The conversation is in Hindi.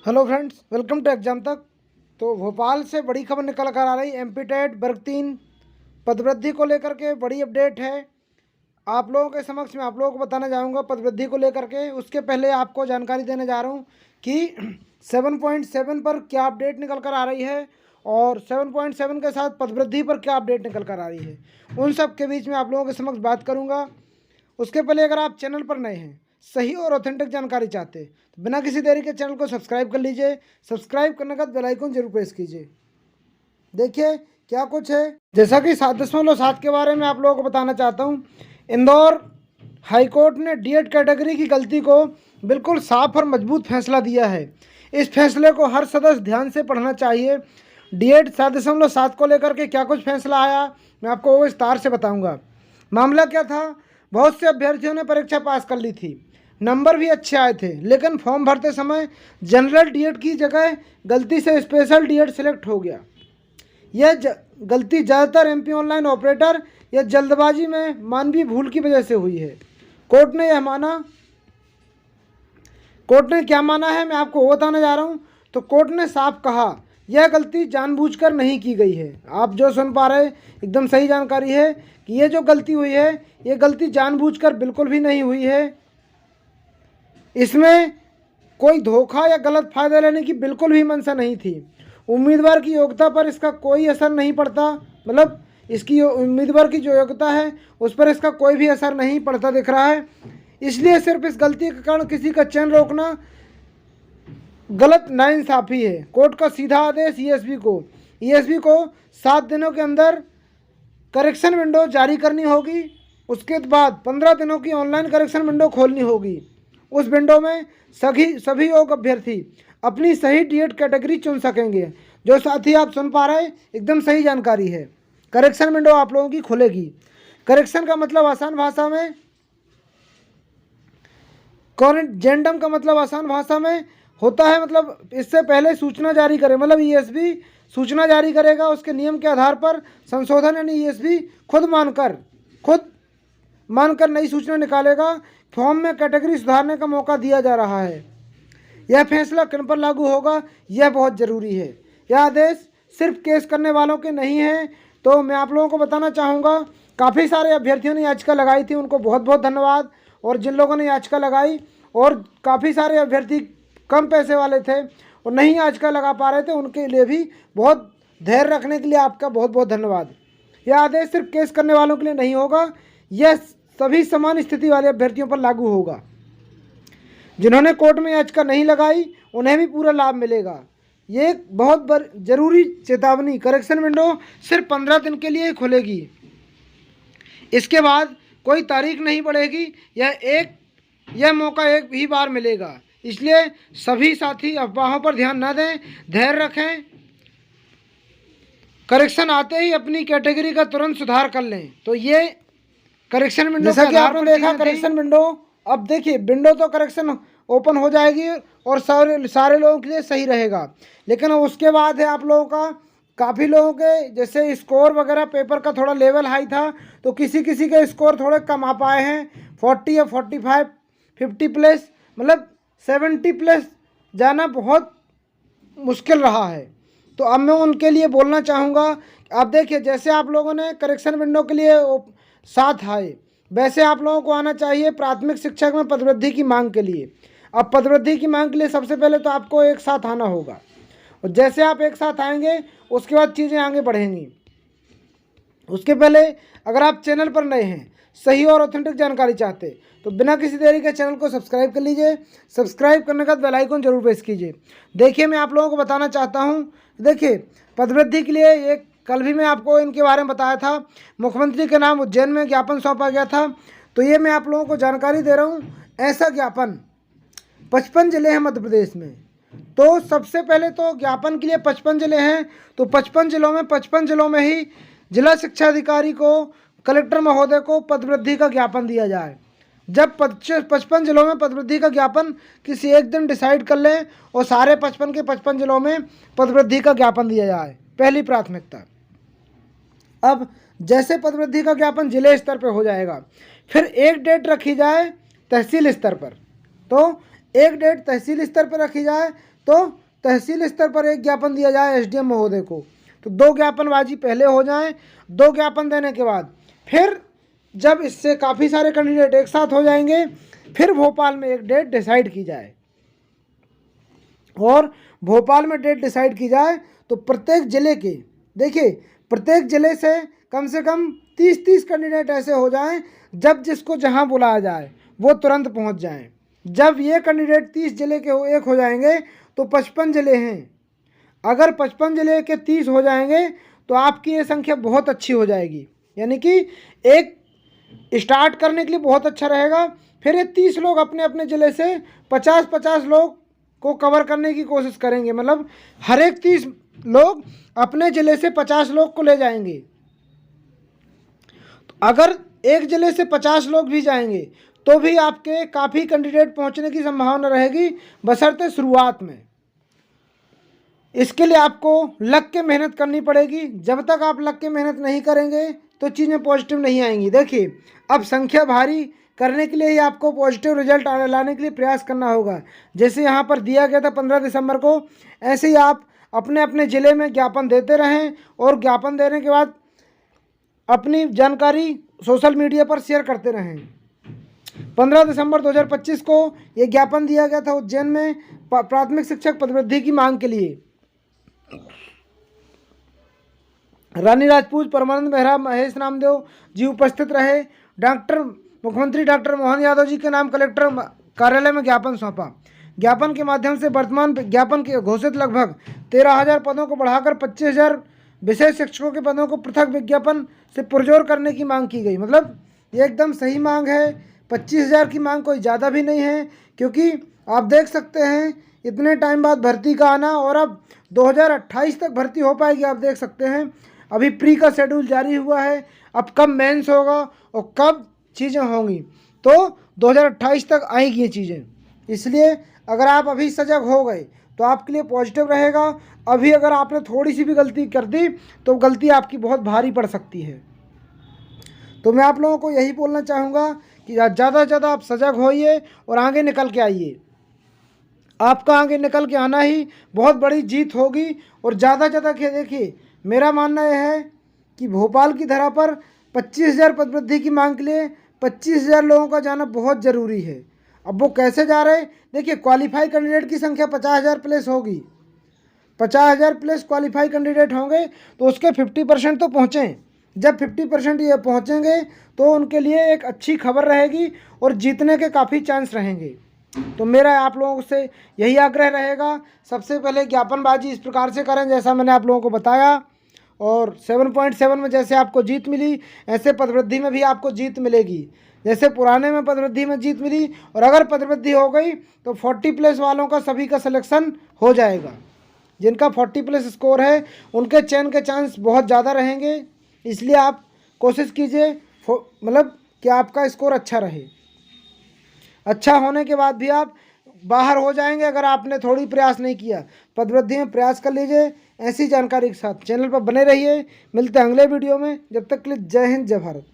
Hello friends, welcome to exam तक। तो भोपाल से बड़ी खबर निकल कर आ रही, एमपी टेट वर्ग 3 पदवृद्धि को लेकर के बड़ी अपडेट है। आप लोगों के समक्ष मैं आप लोगों को बताना चाहूँगा पदवृद्धि को लेकर के। उसके पहले आपको जानकारी देने जा रहा हूँ कि 7.7 पर क्या अपडेट निकल कर आ रही है और 7.7 के साथ पदवृद्धि पर क्या अपडेट निकल कर आ रही है, उन सब के बीच में आप लोगों के समक्ष बात करूँगा। उसके पहले अगर आप चैनल पर नए हैं, सही और ऑथेंटिक जानकारी चाहते हैं तो बिना किसी देरी के चैनल को सब्सक्राइब कर लीजिए। सब्सक्राइब करने के बाद बेल आइकन जरूर प्रेस कीजिए। देखिए क्या कुछ है, जैसा कि 7.7 के बारे में आप लोगों को बताना चाहता हूँ। इंदौर हाईकोर्ट ने डीएड कैटेगरी की गलती को बिल्कुल साफ और मजबूत फैसला दिया है। इस फैसले को हर सदस्य ध्यान से पढ़ना चाहिए। डीएड 7.7 को लेकर के क्या कुछ फैसला आया, मैं आपको विस्तार से बताऊंगा। मामला क्या था, बहुत से अभ्यर्थियों ने परीक्षा पास कर ली थी, नंबर भी अच्छे आए थे, लेकिन फॉर्म भरते समय जनरल डीएड की जगह गलती से स्पेशल डीएड सिलेक्ट हो गया। यह गलती ज़्यादातर एमपी ऑनलाइन ऑपरेटर या जल्दबाजी में मानवीय भूल की वजह से हुई है। कोर्ट ने क्या माना है, मैं आपको वो बताने जा रहा हूँ। तो कोर्ट ने साफ कहा यह गलती जानबूझकर नहीं की गई है। आप जो सुन पा रहे एकदम सही जानकारी है कि ये जो गलती हुई है, ये गलती जानबूझकर बिल्कुल भी नहीं हुई है। इसमें कोई धोखा या गलत फ़ायदा लेने की बिल्कुल भी मंशा नहीं थी। उम्मीदवार की योग्यता पर इसका कोई असर नहीं पड़ता, मतलब इसकी उम्मीदवार की जो योग्यता है उस पर इसका कोई भी असर नहीं पड़ता दिख रहा है। इसलिए सिर्फ इस गलती के कारण किसी का चयन रोकना गलत नाइंसाफ़ी है। कोर्ट का सीधा आदेश ईएसबी को 7 दिनों के अंदर करेक्शन विंडो जारी करनी होगी। उसके बाद 15 दिनों की ऑनलाइन करेक्शन विंडो खोलनी होगी। उस विंडो में सभी योग्य अभ्यर्थी अपनी सही डीएड कैटेगरी चुन सकेंगे। जो साथी आप सुन पा रहे एकदम सही जानकारी है। करेक्शन विंडो आप लोगों की खुलेगी। करेक्शन का मतलब आसान भाषा में, कॉरेजेंडम का मतलब आसान भाषा में होता है, मतलब इससे पहले सूचना जारी करे, मतलब ईएसबी सूचना जारी करेगा। उसके नियम के आधार पर संशोधन यानी ईएसबी खुद मानकर नई सूचना निकालेगा। फॉर्म में कैटेगरी सुधारने का मौका दिया जा रहा है। यह फैसला किन पर लागू होगा, यह बहुत ज़रूरी है। यह आदेश सिर्फ केस करने वालों के नहीं है। तो मैं आप लोगों को बताना चाहूँगा, काफ़ी सारे अभ्यर्थियों ने याचिका लगाई थी, उनको बहुत बहुत धन्यवाद। और जिन लोगों ने याचिका लगाई, और काफ़ी सारे अभ्यर्थी कम पैसे वाले थे और नहीं याचिका लगा पा रहे थे, उनके लिए भी बहुत धैर्य रखने के लिए आपका बहुत बहुत धन्यवाद। यह आदेश सिर्फ केस करने वालों के लिए नहीं होगा, यह सभी समान स्थिति वाले अभ्यर्थियों पर लागू होगा। जिन्होंने कोर्ट में याचिका नहीं लगाई उन्हें भी पूरा लाभ मिलेगा। ये एक बहुत जरूरी चेतावनी। करेक्शन विंडो सिर्फ 15 दिन के लिए खुलेगी, इसके बाद कोई तारीख नहीं बढ़ेगी। यह मौका एक ही बार मिलेगा, इसलिए सभी साथी अफवाहों पर ध्यान न दें, धैर्य रखें। करेक्शन आते ही अपनी कैटेगरी का तुरंत सुधार कर लें। तो ये करेक्शन विंडो, जैसा कि आपने देखा करेक्शन विंडो, अब देखिए विंडो तो करेक्शन ओपन हो जाएगी और सारे लोगों के लिए सही रहेगा। लेकिन उसके बाद है आप लोगों का, काफ़ी लोगों के जैसे स्कोर वगैरह पेपर का थोड़ा लेवल हाई था, तो किसी के स्कोर थोड़े कम आ पाए हैं। 40 या 45, 50 प्लस, मतलब 70 प्लस जाना बहुत मुश्किल रहा है। तो अब मैं उनके लिए बोलना चाहूँगा, आप देखिए जैसे आप लोगों ने करेक्शन विंडो के लिए साथ आए, वैसे आप लोगों को आना चाहिए प्राथमिक शिक्षक में पदवृद्धि की मांग के लिए। अब पदवृद्धि की मांग के लिए सबसे पहले तो आपको एक साथ आना होगा, और जैसे आप एक साथ आएंगे उसके बाद चीज़ें आगे बढ़ेंगी। उसके पहले अगर आप चैनल पर नए हैं, सही और ऑथेंटिक जानकारी चाहते तो बिना किसी देरी के चैनल को सब्सक्राइब कर लीजिए। सब्सक्राइब करने के बाद बेल आइकन जरूर प्रेस कीजिए। देखिए मैं आप लोगों को बताना चाहता हूँ, देखिए पदवृद्धि के लिए एक कल भी मैं आपको इनके बारे में बताया था, मुख्यमंत्री के नाम उज्जैन में ज्ञापन सौंपा गया था। तो ये मैं आप लोगों को जानकारी दे रहा हूँ, ऐसा ज्ञापन 55 जिले हैं मध्य प्रदेश में। तो सबसे पहले तो ज्ञापन के लिए 55 जिले हैं, तो 55 जिलों में ही जिला शिक्षा अधिकारी को, कलेक्टर महोदय को पदवृद्धि का ज्ञापन दिया जाए। जब 55 जिलों में पदवृद्धि का ज्ञापन किसी एक दिन डिसाइड कर लें और सारे 55 के 55 जिलों में पदवृद्धि का ज्ञापन दिया जाए, पहली प्राथमिकता। अब जैसे पदवृद्धि का ज्ञापन जिले स्तर पर हो जाएगा, फिर एक डेट रखी जाए तहसील स्तर पर। तो एक डेट तहसील स्तर पर रखी जाए, तो तहसील स्तर पर एक ज्ञापन दिया जाए एसडीएम महोदय को। तो 2 ज्ञापनबाजी पहले हो जाएं। 2 ज्ञापन देने के बाद फिर जब इससे काफ़ी सारे कैंडिडेट एक साथ हो जाएंगे, फिर भोपाल में एक डेट डिसाइड की जाए। और भोपाल में डेट डिसाइड की जाए तो प्रत्येक ज़िले के, देखिए प्रत्येक ज़िले से कम 30-30 कैंडिडेट ऐसे हो जाएं, जब जिसको जहां बुलाया जाए वो तुरंत पहुंच जाएं। जब ये कैंडिडेट 30 ज़िले के एक हो जाएंगे तो 55 ज़िले हैं। अगर 55 ज़िले के 30 हो जाएंगे तो आपकी ये संख्या बहुत अच्छी हो जाएगी, यानी कि एक स्टार्ट करने के लिए बहुत अच्छा रहेगा। फिर ये 30 लोग अपने अपने ज़िले से 50-50 लोग को कवर करने की कोशिश करेंगे, मतलब हर एक 30 लोग अपने ज़िले से 50 लोग को ले जाएंगे। तो अगर एक ज़िले से 50 लोग भी जाएंगे तो भी आपके काफ़ी कैंडिडेट पहुंचने की संभावना रहेगी, बशर्ते शुरुआत में। इसके लिए आपको लग के मेहनत करनी पड़ेगी। जब तक आप लग के मेहनत नहीं करेंगे तो चीज़ें पॉजिटिव नहीं आएंगी। देखिए अब संख्या भारी करने के लिए ही आपको पॉजिटिव रिजल्ट लाने के लिए प्रयास करना होगा। जैसे यहाँ पर दिया गया था 15 दिसंबर को, ऐसे ही आप अपने अपने ज़िले में ज्ञापन देते रहें और ज्ञापन देने के बाद अपनी जानकारी सोशल मीडिया पर शेयर करते रहें। 15 दिसंबर 2025 को ये ज्ञापन दिया गया था उज्जैन में प्राथमिक शिक्षक पदवृद्धि की मांग के लिए। रानी राजपूत, परमानंद बेहरा, महेश नामदेव जी उपस्थित रहे। मुख्यमंत्री डॉक्टर मोहन यादव जी के नाम कलेक्टर कार्यालय में ज्ञापन सौंपा। ज्ञापन के माध्यम से वर्तमान ज्ञापन के घोषित लगभग 13,000 पदों को बढ़ाकर 25,000 विशेष शिक्षकों के पदों को पृथक विज्ञापन से पुरजोर करने की मांग की गई। मतलब ये एकदम सही मांग है। 25,000 की मांग कोई ज़्यादा भी नहीं है, क्योंकि आप देख सकते हैं इतने टाइम बाद भर्ती का आना, और अब 2028 तक भर्ती हो पाएगी। आप देख सकते हैं अभी प्री का शेड्यूल जारी हुआ है, अब कब मेंस होगा और कब चीज़ें होंगी, तो 2028 तक आएगी ये चीज़ें। इसलिए अगर आप अभी सजग हो गए तो आपके लिए पॉजिटिव रहेगा। अभी अगर आपने थोड़ी सी भी गलती कर दी तो गलती आपकी बहुत भारी पड़ सकती है। तो मैं आप लोगों को यही बोलना चाहूँगा कि ज़्यादा से ज़्यादा आप सजग होइए और आगे निकल के आइए। आपका आगे निकल के आना ही बहुत बड़ी जीत होगी। और ज़्यादा से ज़्यादा देखिए, मेरा मानना यह है कि भोपाल की धरा पर 25,000 पदवृद्धि की मांग के लिए 25,000 लोगों का जाना बहुत ज़रूरी है। अब वो कैसे जा रहे हैं, देखिए क्वालिफाई कैंडिडेट की संख्या 50,000 प्लस होगी। 50,000 प्लस क्वालिफाई कैंडिडेट होंगे तो उसके 50% तो पहुँचें। जब 50% ये पहुँचेंगे तो उनके लिए एक अच्छी खबर रहेगी और जीतने के काफ़ी चांस रहेंगे। तो मेरा आप लोगों से यही आग्रह रहेगा, सबसे पहले ज्ञापनबाजी इस प्रकार से करें जैसा मैंने आप लोगों को बताया, और 7.7 में जैसे आपको जीत मिली ऐसे पदवृद्धि में भी आपको जीत मिलेगी। जैसे पुराने में पदवृद्धि में जीत मिली, और अगर पदवृद्धि हो गई तो 40+ वालों का सभी का सिलेक्शन हो जाएगा। जिनका 40+ स्कोर है उनके चयन के चांस बहुत ज़्यादा रहेंगे। इसलिए आप कोशिश कीजिए मतलब कि आपका स्कोर अच्छा रहे। अच्छा होने के बाद भी आप बाहर हो जाएंगे अगर आपने थोड़ी प्रयास नहीं किया। पदवृद्धि में प्रयास कर लीजिए। ऐसी जानकारी के साथ चैनल पर बने रहिए। मिलते हैं अगले वीडियो में, जब तक के लिए जय हिंद जय भारत।